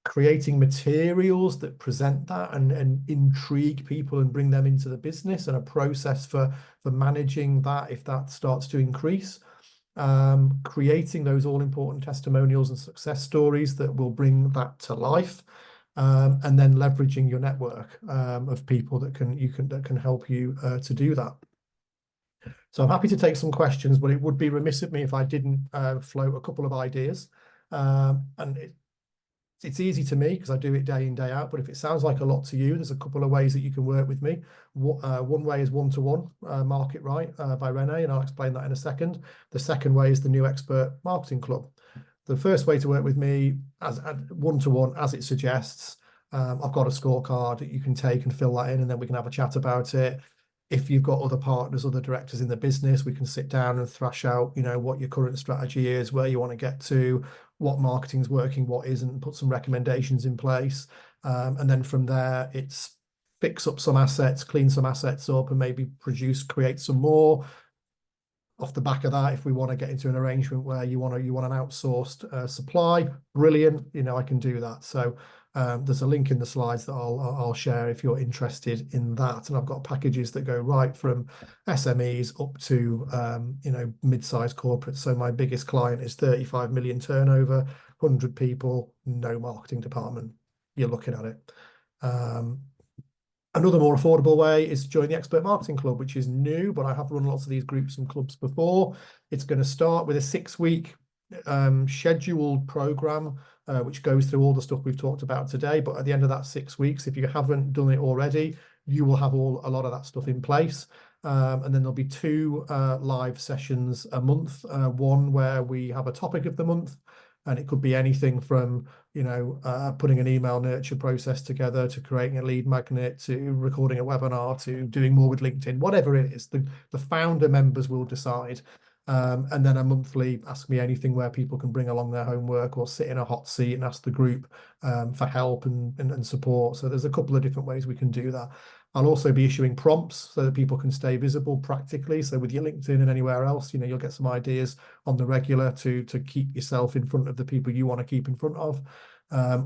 creating materials that present that and intrigue people and bring them into the business, and a process for managing that if that starts to increase, creating those all-important testimonials and success stories that will bring that to life, and then leveraging your network of people that can help you to do that. So I'm happy to take some questions, but it would be remiss of me if I didn't float a couple of ideas. And it's easy to me because I do it day in, day out. But if it sounds like a lot to you, there's a couple of ways that you can work with me. One way is one-to-one, Market Right by Rene, and I'll explain that in a second. The second way is the New Expert Marketing Club. The first way to work with me as one-to-one, as it suggests, I've got a scorecard that you can take and fill that in, and then we can have a chat about it. If you've got other partners, other directors in the business, we can sit down and thrash out, what your current strategy is, where you want to get to, what marketing's working, what isn't, put some recommendations in place. And then from there, it's fix up some assets, clean some assets up, and maybe create some more, off the back of that, if we want to get into an arrangement where you want an outsourced supply, brilliant. I can do that. So there's a link in the slides that I'll share if you're interested in that. And I've got packages that go right from SMEs up to mid-sized corporates. So my biggest client is 35 million turnover, 100 people, no marketing department. You're looking at it. Another more affordable way is to join the Expert Marketing Club, which is new, but I have run lots of these groups and clubs before. It's going to start with a 6-week scheduled program, which goes through all the stuff we've talked about today. But at the end of that 6 weeks, if you haven't done it already, you will have a lot of that stuff in place. And then there'll be 2 live sessions a month, one where we have a topic of the month. And it could be anything from, putting an email nurture process together, to creating a lead magnet, to recording a webinar, to doing more with LinkedIn, whatever it is. The founder members will decide. And then a monthly Ask Me Anything, where people can bring along their homework or sit in a hot seat and ask the group for help and support. So there's a couple of different ways we can do that. I'll also be issuing prompts so that people can stay visible practically. So with your LinkedIn and anywhere else, you'll get some ideas on the regular to keep yourself in front of the people you want to keep in front of,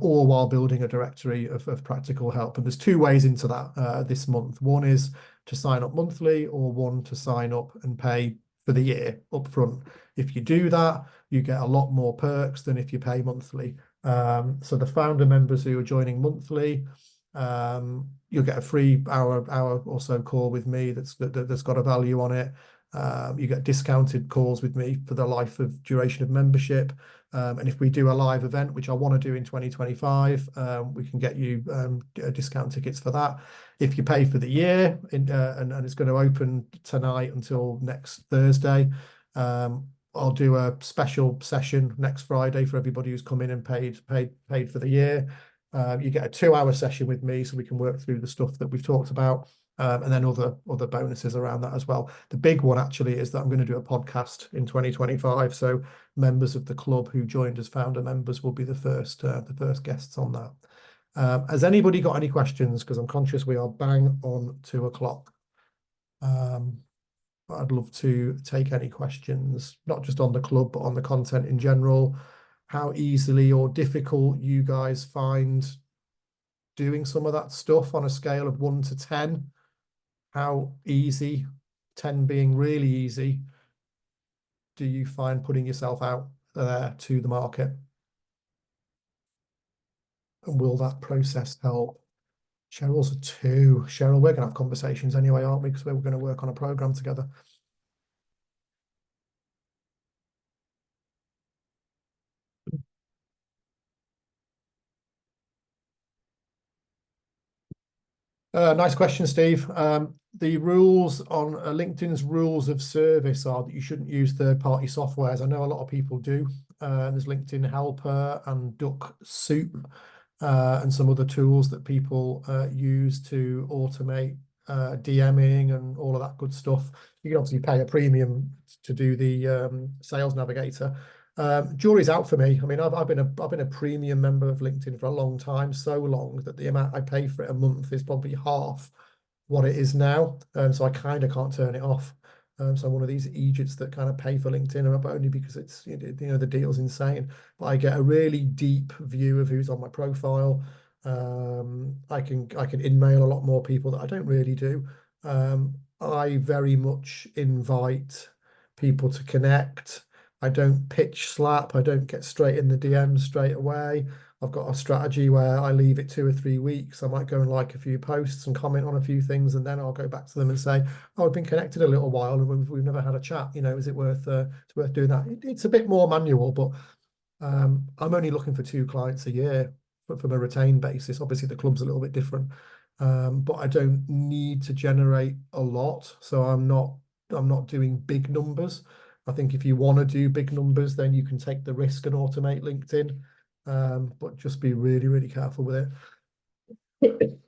or while building a directory of practical help. And there's 2 ways into that this month. One is to sign up monthly, or one to sign up and pay for the year up front. If you do that, you get a lot more perks than if you pay monthly. So the founder members who are joining monthly, you'll get a free hour or so call with me that's got a value on it. You get discounted calls with me for the life of duration of membership. And if we do a live event, which I want to do in 2025, we can get you discount tickets for that. If you pay for the year, and it's going to open tonight until next Thursday, I'll do a special session next Friday for everybody who's come in and paid for the year. You get a 2-hour session with me, so we can work through the stuff that we've talked about, and then other bonuses around that as well. The big one actually is that I'm going to do a podcast in 2025. So members of the club who joined as founder members will be the first guests on that. Has anybody got any questions? Because I'm conscious we are bang on 2 o'clock. But I'd love to take any questions, not just on the club, but on the content in general. How easily or difficult you guys find doing some of that stuff on a scale of 1 to 10. How easy, 10 being really easy, do you find putting yourself out there to the market? And will that process help? Cheryl's a 2. Cheryl, we're going to have conversations anyway, aren't we? Because we're going to work on a program together. Nice question, Steve. The rules on LinkedIn's rules of service are that you shouldn't use third-party softwares. I know a lot of people do. There's LinkedIn Helper and Duck Soup, and some other tools that people use to automate DMing and all of that good stuff. You can obviously pay a premium to do the Sales Navigator. Jury's out for me. I mean, I've been a premium member of LinkedIn for a long time, so long that the amount I pay for it a month is probably half what it is now. So I kind of can't turn it off. So I'm one of these idiots that kind of pay for LinkedIn, but only because it's the deal's insane. But I get a really deep view of who's on my profile. I can in-mail a lot more people that I don't really do. I very much invite people to connect. I don't pitch slap. I don't get straight in the DMs straight away. I've got a strategy where I leave it 2 or 3 weeks. I might go and like a few posts and comment on a few things, and then I'll go back to them and say, "Oh, I've been connected a little while, and we've never had a chat. Is it worth it's worth doing that?" It's a bit more manual, but I'm only looking for 2 clients a year from a retained basis. Obviously, the club's a little bit different, but I don't need to generate a lot, so I'm not doing big numbers. I think if you want to do big numbers, then you can take the risk and automate LinkedIn, but just be really, really careful with it.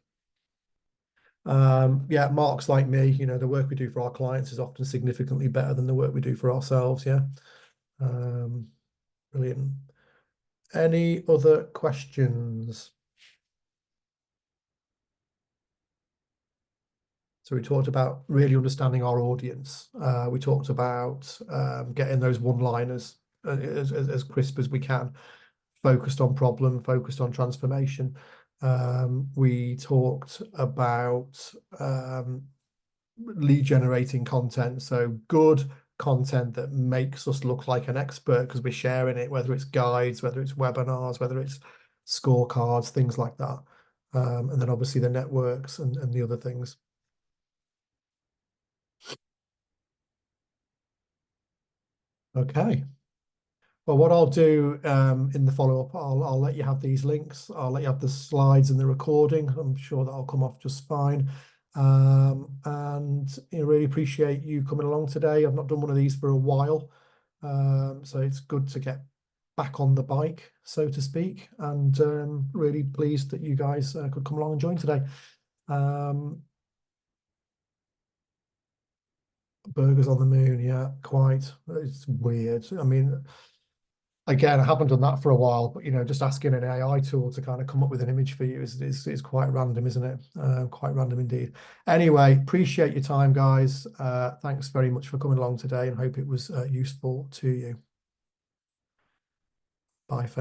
Yeah, Mark's like me, the work we do for our clients is often significantly better than the work we do for ourselves. Yeah. Brilliant. Any other questions? So we talked about really understanding our audience. We talked about getting those one-liners as crisp as we can, focused on problem, focused on transformation. We talked about lead generating content, so good content that makes us look like an expert because we're sharing it, whether it's guides, whether it's webinars, whether it's scorecards, things like that. And then obviously the networks and the other things. Okay. Well, what I'll do in the follow-up, I'll let you have these links. I'll let you have the slides and the recording. I'm sure that'll come off just fine. And really appreciate you coming along today. I've not done one of these for a while, so it's good to get back on the bike, so to speak. And really pleased that you guys could come along and join today. Burgers on the moon, yeah, quite. It's weird. I mean, again, I haven't done that for a while, but just asking an AI tool to kind of come up with an image for you is quite random, isn't it? Quite random indeed. Anyway, appreciate your time, guys. Thanks very much for coming along today, and hope it was useful to you. Bye for